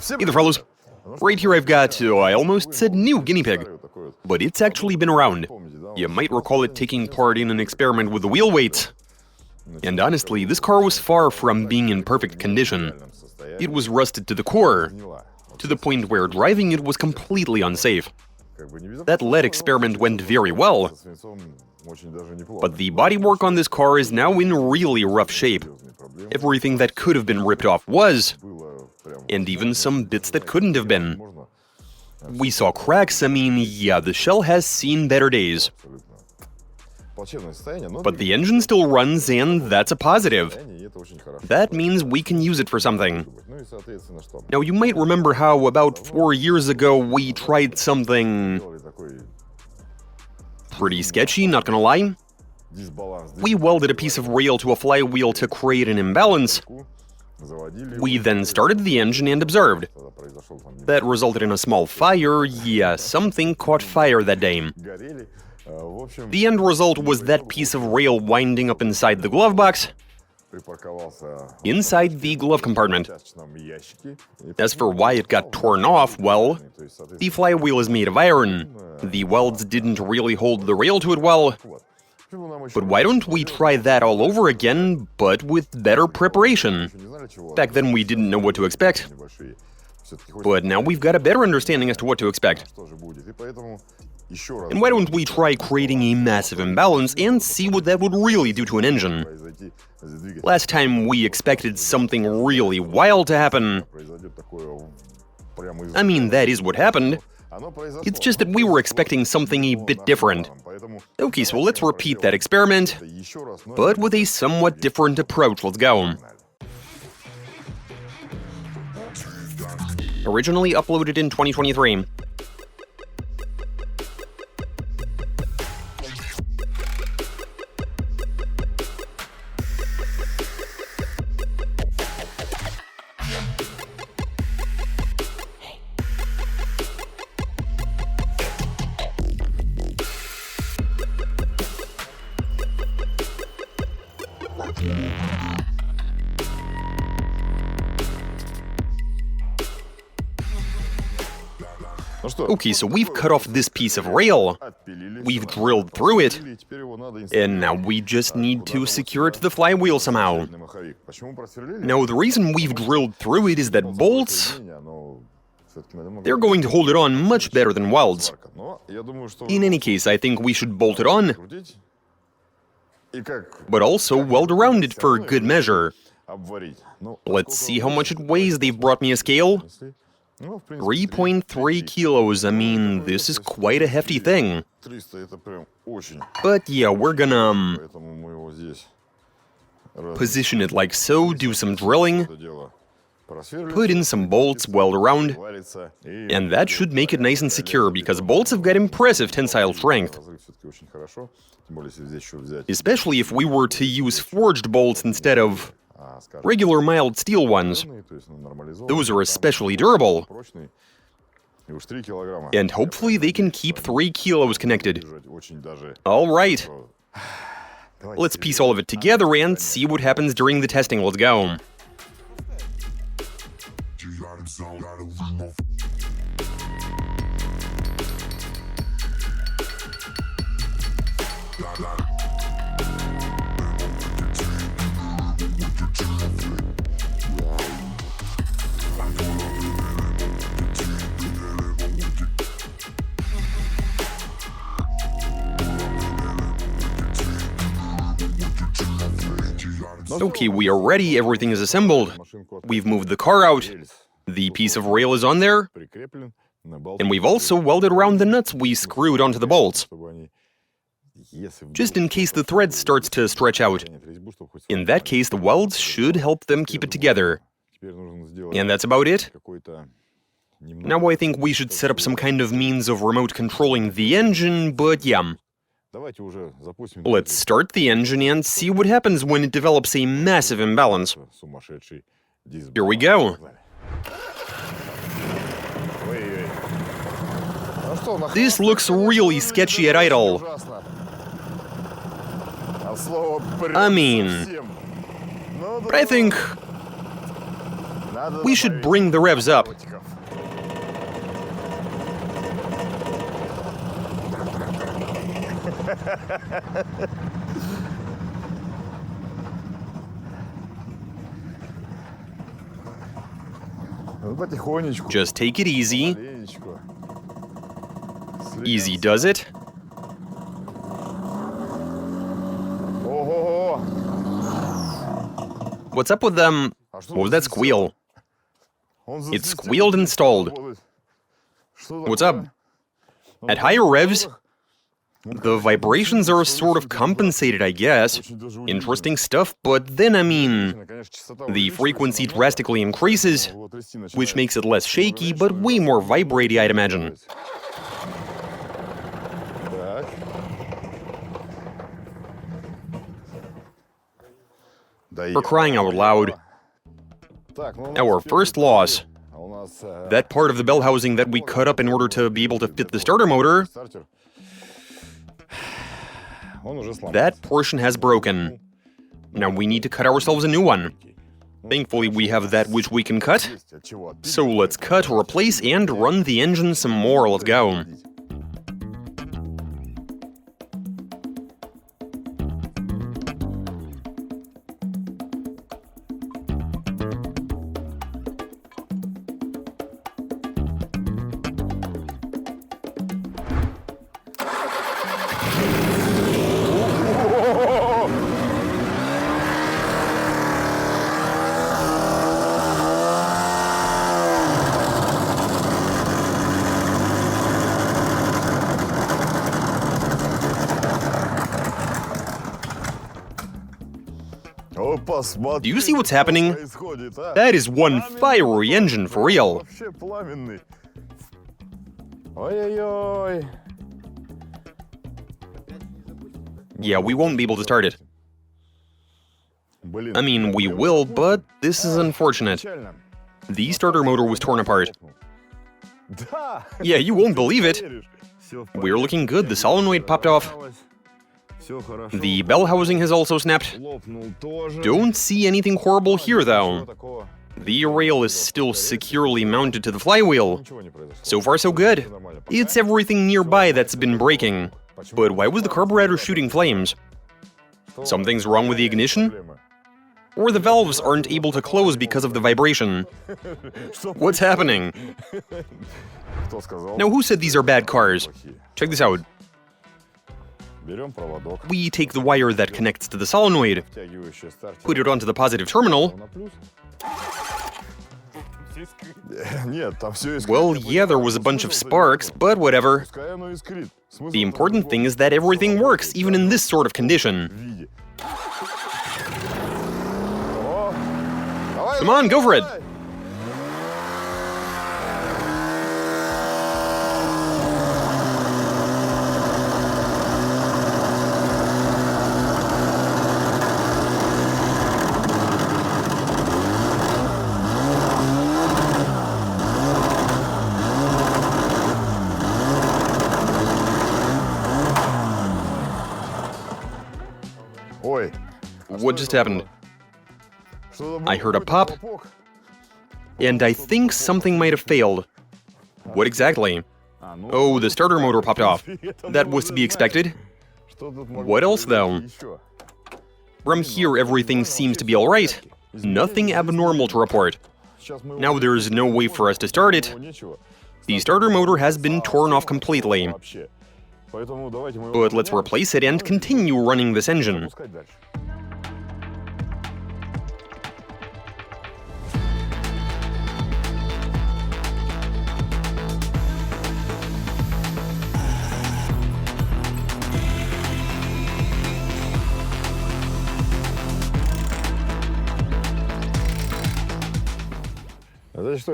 Hey there, fellas. Right here I've got, I almost said new guinea pig, but it's actually been around. You might recall it taking part in an experiment with the wheel weights. And honestly, this car was far from being in perfect condition. It was rusted to the core, to the point where driving it was completely unsafe. That lead experiment went very well, but the bodywork on this car is now in really rough shape. Everything that could have been ripped off was, and even some bits that couldn't have been. We saw cracks, yeah, the shell has seen better days. But the engine still runs, and that's a positive. That means we can use it for something. Now, you might remember how about 4 years ago we tried something pretty sketchy, not gonna lie. We welded a piece of rail to a flywheel to create an imbalance. We then started the engine and observed. That resulted in a small fire. Yeah, something caught fire that day. The end result was that piece of rail winding up inside the glove box, inside the glove compartment. As for why it got torn off, well, the flywheel is made of iron. The welds didn't really hold the rail to it well. But why don't we try that all over again, but with better preparation? Back then we didn't know what to expect, but now we've got a better understanding as to what to expect. And why don't we try creating a massive imbalance and see what that would really do to an engine? Last time we expected something really wild to happen. That is what happened. It's just that we were expecting something a bit different. Okay, so let's repeat that experiment, but with a somewhat different approach. Let's go. Originally uploaded in 2023. Okay, so we've cut off this piece of rail, we've drilled through it, and now we just need to secure it to the flywheel somehow. Now, the reason we've drilled through it is that bolts, they're going to hold it on much better than welds. In any case, I think we should bolt it on, but also weld around it for good measure. Let's see how much it weighs. They've brought me a scale. 3.3 kilos, this is quite a hefty thing. But yeah, we're gonna position it like so, do some drilling, put in some bolts, weld around, and that should make it nice and secure, because bolts have got impressive tensile strength. Especially if we were to use forged bolts instead of regular mild steel ones. Those are especially durable. And hopefully they can keep 3 kilos connected. Alright. Let's piece all of it together and see what happens during the testing. Let's go. Okay, we are ready, everything is assembled. We've moved the car out, the piece of rail is on there, and we've also welded around the nuts we screwed onto the bolts, just in case the thread starts to stretch out. In that case, the welds should help them keep it together. And that's about it. Now I think we should set up some kind of means of remote controlling the engine, but yeah. Let's start the engine and see what happens when it develops a massive imbalance. Here we go. This looks really sketchy at idle. But I think We should bring the revs up. Just take it easy. Easy does it. What's up with them? What was that squeal? It squealed and stalled. What's up? At higher revs, the vibrations are sort of compensated, I guess. Interesting stuff, but then, I mean, the frequency drastically increases, which makes it less shaky, but way more vibraty, I'd imagine. For crying out loud. Our first loss. That part of the bell housing that we cut up in order to be able to fit the starter motor, that portion has broken. Now we need to cut ourselves a new one. Thankfully we have that which we can cut. So let's cut, replace, and run the engine some more. Let's go. Do you see what's happening? That is one fiery engine for real. Yeah, we won't be able to start it. I mean, we will, but this is unfortunate. The starter motor was torn apart. Yeah, you won't believe it. We're looking good. The solenoid popped off. The bell housing has also snapped. Don't see anything horrible here, though. The rail is still securely mounted to the flywheel. So far, so good. It's everything nearby that's been breaking. But why was the carburetor shooting flames? Something's wrong with the ignition? Or the valves aren't able to close because of the vibration? What's happening? Now, who said these are bad cars? Check this out. We take the wire that connects to the solenoid, put it onto the positive terminal. Well, yeah, there was a bunch of sparks, but whatever. The important thing is that everything works, even in this sort of condition. Come on, go for it! What just happened? I heard a pop, and I think something might have failed. What exactly? Oh, the starter motor popped off. That was to be expected. What else, though? From here, everything seems to be alright. Nothing abnormal to report. Now there's no way for us to start it. The starter motor has been torn off completely. But let's replace it and continue running this engine.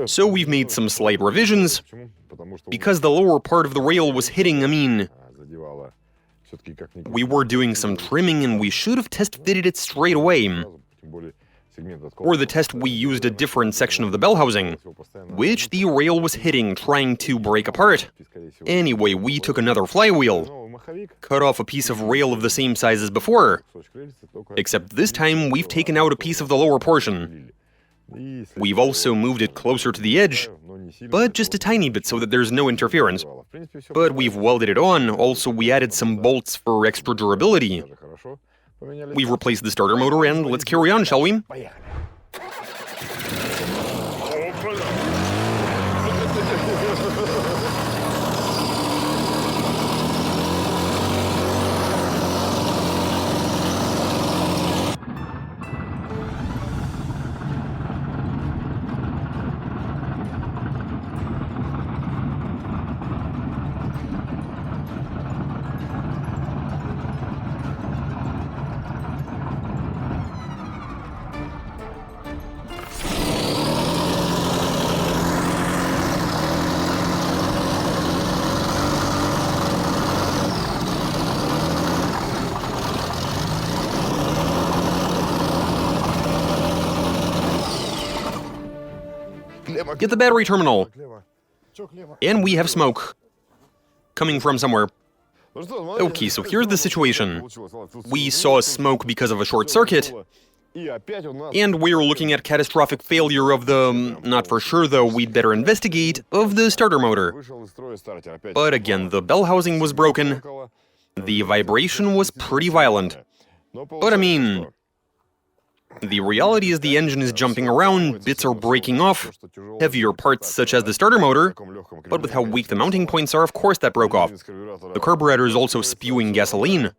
So we've made some slight revisions, because the lower part of the rail was hitting, we were doing some trimming and we should have test-fitted it straight away. For the test, we used a different section of the bell housing, which the rail was hitting, trying to break apart. Anyway, we took another flywheel, cut off a piece of rail of the same size as before, except this time we've taken out a piece of the lower portion. We've also moved it closer to the edge, but just a tiny bit so that there's no interference. But we've welded it on. Also, we added some bolts for extra durability. We've replaced the starter motor, and let's carry on, shall we? Get the battery terminal. And we have smoke coming from somewhere. Okay, so here's the situation. We saw smoke because of a short circuit, and we're looking at catastrophic failure of the, not for sure though, we'd better investigate, of the starter motor. But again, the bell housing was broken, the vibration was pretty violent. But I mean, the reality is the engine is jumping around, bits are breaking off, heavier parts such as the starter motor, but with how weak the mounting points are, of course that broke off. The carburetor is also spewing gasoline.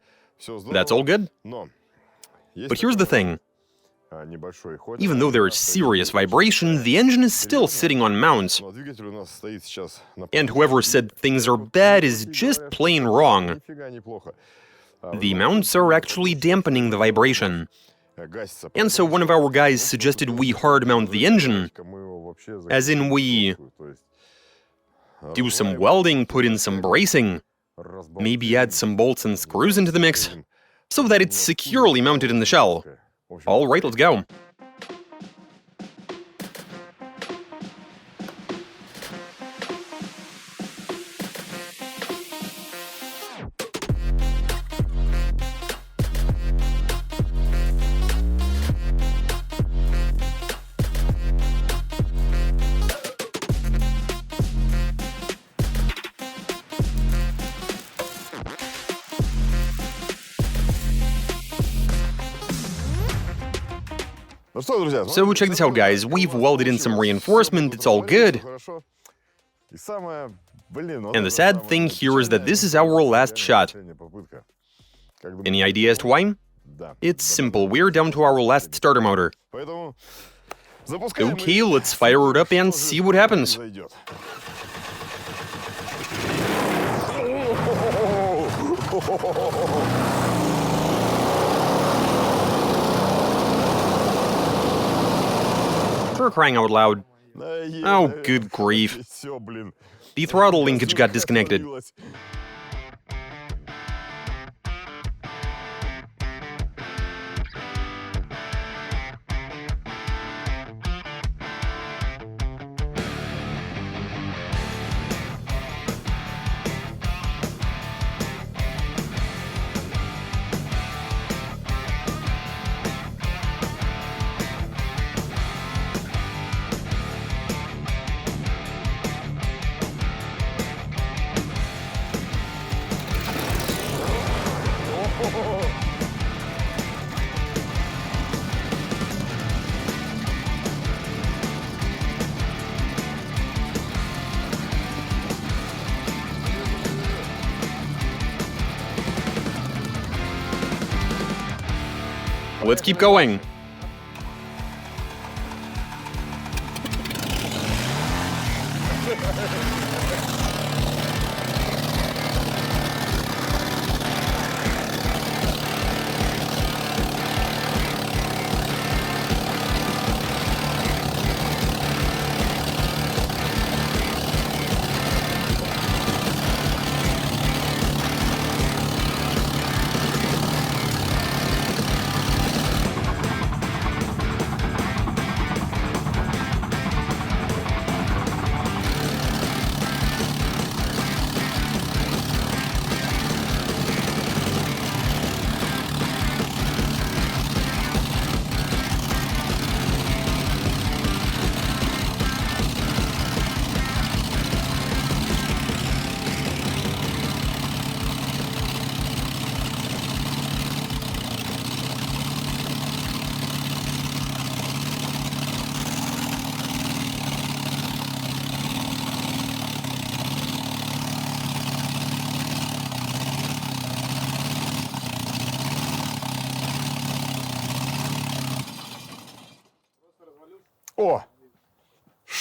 That's all good. But here's the thing. Even though there is serious vibration, the engine is still sitting on mounts. And whoever said things are bad is just plain wrong. The mounts are actually dampening the vibration. And so one of our guys suggested we hard mount the engine, as in we do some welding, put in some bracing, maybe add some bolts and screws into the mix, so that it's securely mounted in the shell. All right, let's go. So check this out, guys. We've welded in some reinforcement, it's all good. And the sad thing here is that this is our last shot. Any idea as to why? It's simple, we're down to our last starter motor. Okay, let's fire it up and see what happens. For crying out loud. Oh, good grief. The throttle linkage got disconnected. Let's keep going.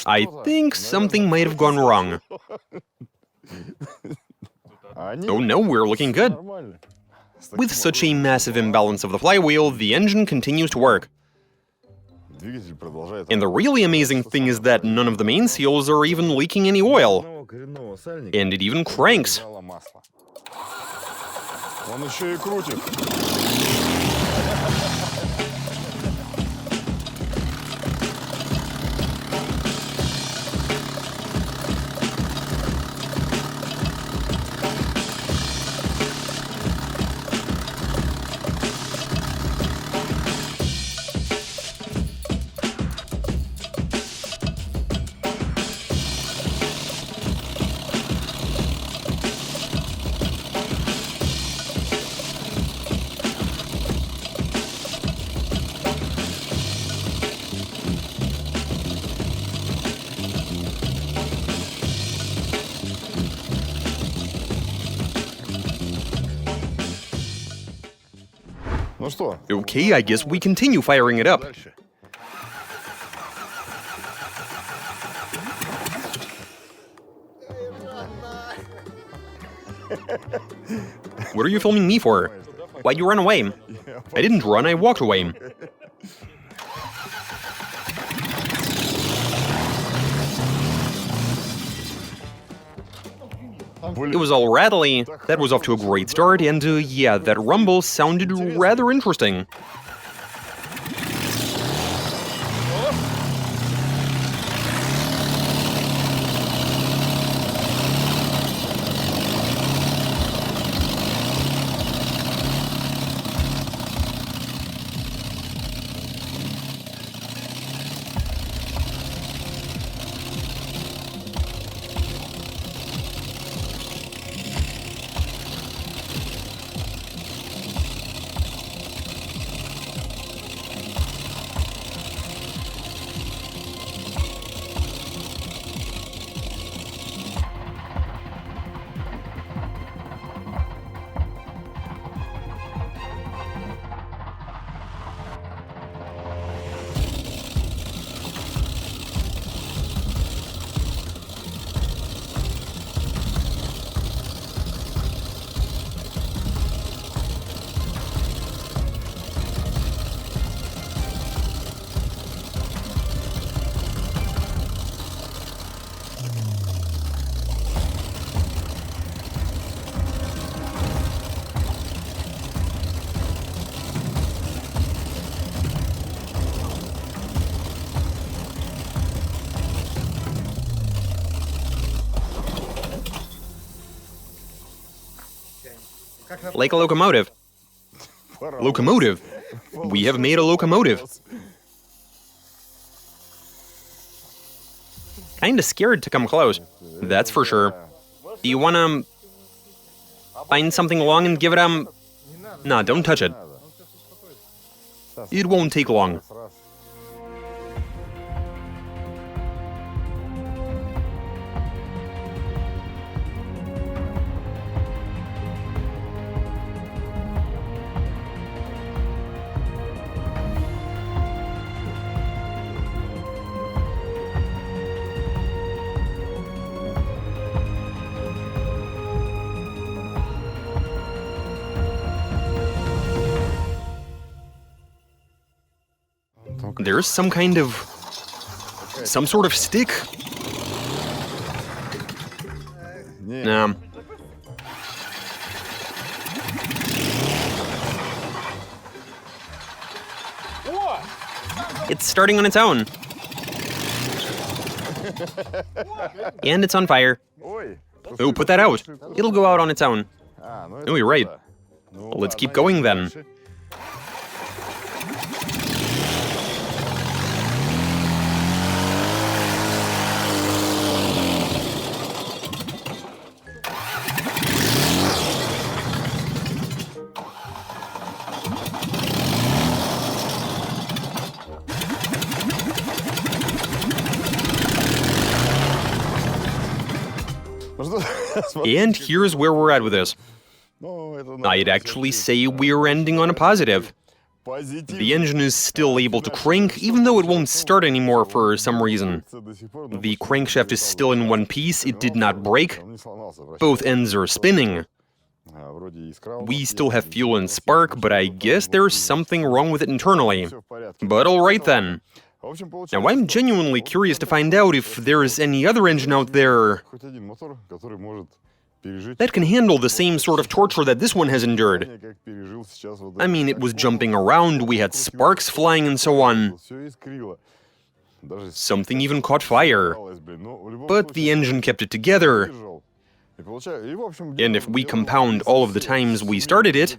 I think something might have gone wrong. Oh no, we're looking good. With such a massive imbalance of the flywheel, the engine continues to work. And the really amazing thing is that none of the main seals are even leaking any oil. And it even cranks. Okay, I guess we continue firing it up. What are you filming me for? Why'd you run away? I didn't run, I walked away. It was all rattly. That was off to a great start, and yeah, that rumble sounded rather interesting. Like a locomotive. Locomotive? We have made a locomotive. Kinda scared to come close, that's for sure. Do you wanna find something long and give it Nah, don't touch it. It won't take long. There's some sort of stick. It's starting on its own. And it's on fire. Oh, put that out. It'll go out on its own. Oh, you're right. Well, let's keep going then. And here's where we're at with this. I'd actually say we're ending on a positive. The engine is still able to crank, even though it won't start anymore for some reason. The crankshaft is still in one piece, it did not break. Both ends are spinning. We still have fuel and spark, but I guess there's something wrong with it internally. But alright then. Now I'm genuinely curious to find out if there's any other engine out there that can handle the same sort of torture that this one has endured. I mean, it was jumping around, we had sparks flying and so on. Something even caught fire. But the engine kept it together. And if we compound all of the times we started it,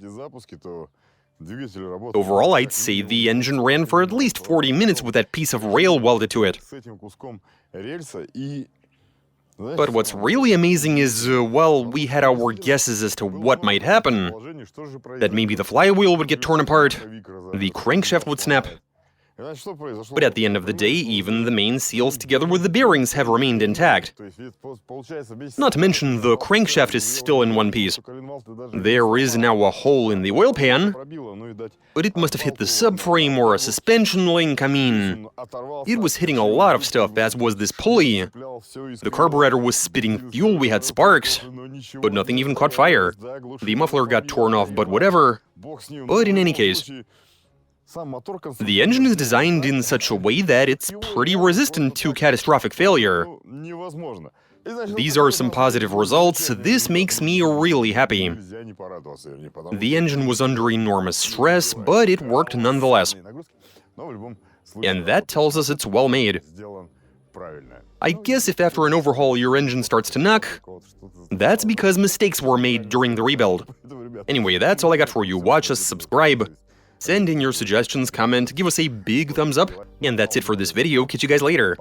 overall I'd say the engine ran for at least 40 minutes with that piece of rail welded to it. But what's really amazing is, well, we had our guesses as to what might happen. That maybe the flywheel would get torn apart, the crankshaft would snap. But at the end of the day, even the main seals together with the bearings have remained intact. Not to mention, the crankshaft is still in one piece. There is now a hole in the oil pan, but it must have hit the subframe or a suspension link. I mean, it was hitting a lot of stuff, as was this pulley. The carburetor was spitting fuel, we had sparks, but nothing even caught fire. The muffler got torn off, but whatever. But in any case, the engine is designed in such a way that it's pretty resistant to catastrophic failure. These are some positive results. This makes me really happy. The engine was under enormous stress, but it worked nonetheless. And that tells us it's well made. I guess if after an overhaul your engine starts to knock, that's because mistakes were made during the rebuild. Anyway, that's all I got for you. Watch us, subscribe. Send in your suggestions, comment, give us a big thumbs up, and that's it for this video. Catch you guys later.